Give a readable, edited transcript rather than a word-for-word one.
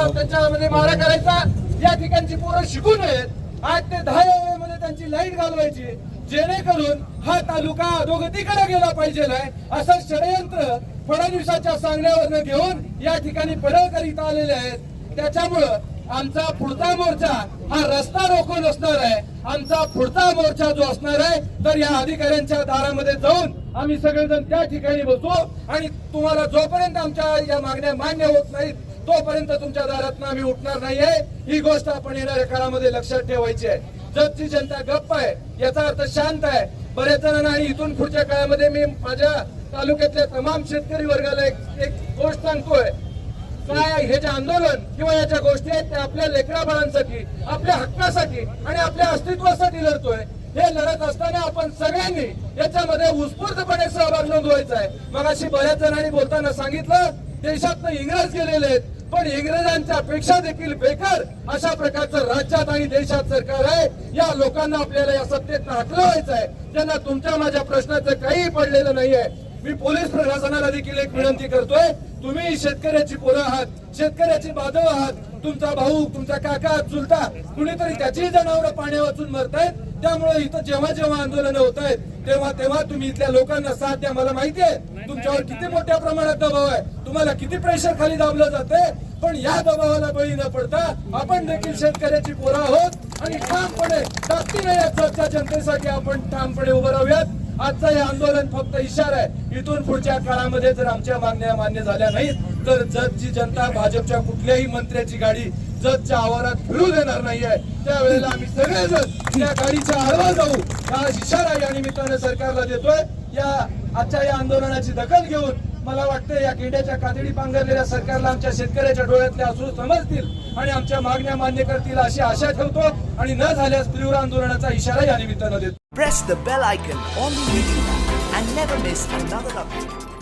त्यांच्यामध्ये मारा करायचा, या ठिकाणची पोरं शिकू नयेत, 8 ते 10 या वेळेमध्ये त्यांची लाईट घालवायची, जेणेकरून हा तालुका अधोगतीकडे गेला पाहिजे नाही असं षडयंत्र फडणवीसांच्या सांगण्यावरनं घेऊन या ठिकाणी पडळकर इथं आलेले आहेत। त्याच्यामुळं आमचा पुढचा मोर्चा हा रस्ता रोको नसणार आहे, आमचा पुढचा मोर्चा जो असणार आहे तर या अधिकाऱ्यांच्या दारामध्ये जाऊन आम्ही सगळेजण त्या ठिकाणी बसू आणि तुम्हाला जोपर्यंत आमच्या या मागण्या मान्य होत नाहीत तोपर्यंत तुमच्या दारातून आम्ही उठणार नाहीये। ही गोष्ट आपण येणाऱ्या काळामध्ये लक्षात ठेवायची आहे। जगची जनता गप्प आहे याचा अर्थ शांत आहे बरेच जणांना, आणि इथून पुढच्या काळामध्ये मी माझ्या तालुक्यातल्या तमाम शेतकरी वर्गाला एक गोष्ट सांगतोय, काय हे जे आंदोलन किंवा याच्या गोष्टी आहेत त्या आपल्या लेकरा बाळांसाठी, आपल्या हक्कासाठी आणि आपल्या अस्तित्वासाठी लढतोय। हे लढत असताना आपण सगळ्यांनी याच्यामध्ये उत्स्फूर्तपणे सहभाग नोंदवायचा आहे। मगाशी बऱ्याच जणांनी बोलताना सांगितलं देशातनं इंग्रज गेलेले आहेत, पण इंग्रजांच्या पेक्षा देखील बेकार अशा प्रकारचं राज्यात आणि देशात सरकार आहे। या लोकांना आपल्याला या सत्तेतनं हटवायचं आहे, ज्यांना तुमच्या माझ्या प्रश्नाचं काही पडलेलं नाहीये। मी पोलीस प्रशासनाला देखील एक विनंती करतोय, तुम्ही शेतकऱ्याची पोरं आहात, शेतकऱ्याची बांधव आहात, तुमचा भाऊ, तुमचा काका, चुलता कुणीतरी त्याची जनावरं पाण्या वाचून मरतायत। त्यामुळे इथं जेव्हा जेव्हा आंदोलन होत आहेत तेव्हा तुम्ही इथल्या लोकांना साथ द्या। मला माहिती आहे तुमच्यावर किती मोठ्या प्रमाणात दबाव आहे, तुम्हाला किती प्रेशर खाली दाबलं जाते, पण या दबावाला बळी न पडता आपण देखील शेतकऱ्याची पोरं आहोत आणि ठामपणे ताकदीने या जगच्या जनतेसाठी आपण ठामपणे उभं राहूयात। आजचं हे आंदोलन फक्त इशारा आहे, इथून पुढच्या काळामध्ये जर आमच्या मागण्या मान्य झाल्या नाहीत तर जगची जनता भाजपच्या कुठल्याही मंत्र्याची गाडी जगच्या आवारात फिरू देणार नाहीये। त्यावेळेला आम्ही सगळेजण त्या गाडीच्या आडवा जाऊ, हा इशारा या निमित्तानं सरकारला देतोय। या आजच्या या आंदोलनाची दखल घेऊन मला वाटतं या गेंड्याच्या कातडी पांघरलेल्या सरकारला आमच्या शेतकऱ्याच्या डोळ्यातले अश्रू समजतील आणि आमच्या मागण्या मान्य करतील अशी आशा ठेवतो आणि न झाल्यास तीव्र आंदोलनाचा इशारा या निमित्तानं देतो। Press the bell icon on the YouTube app and never miss another update.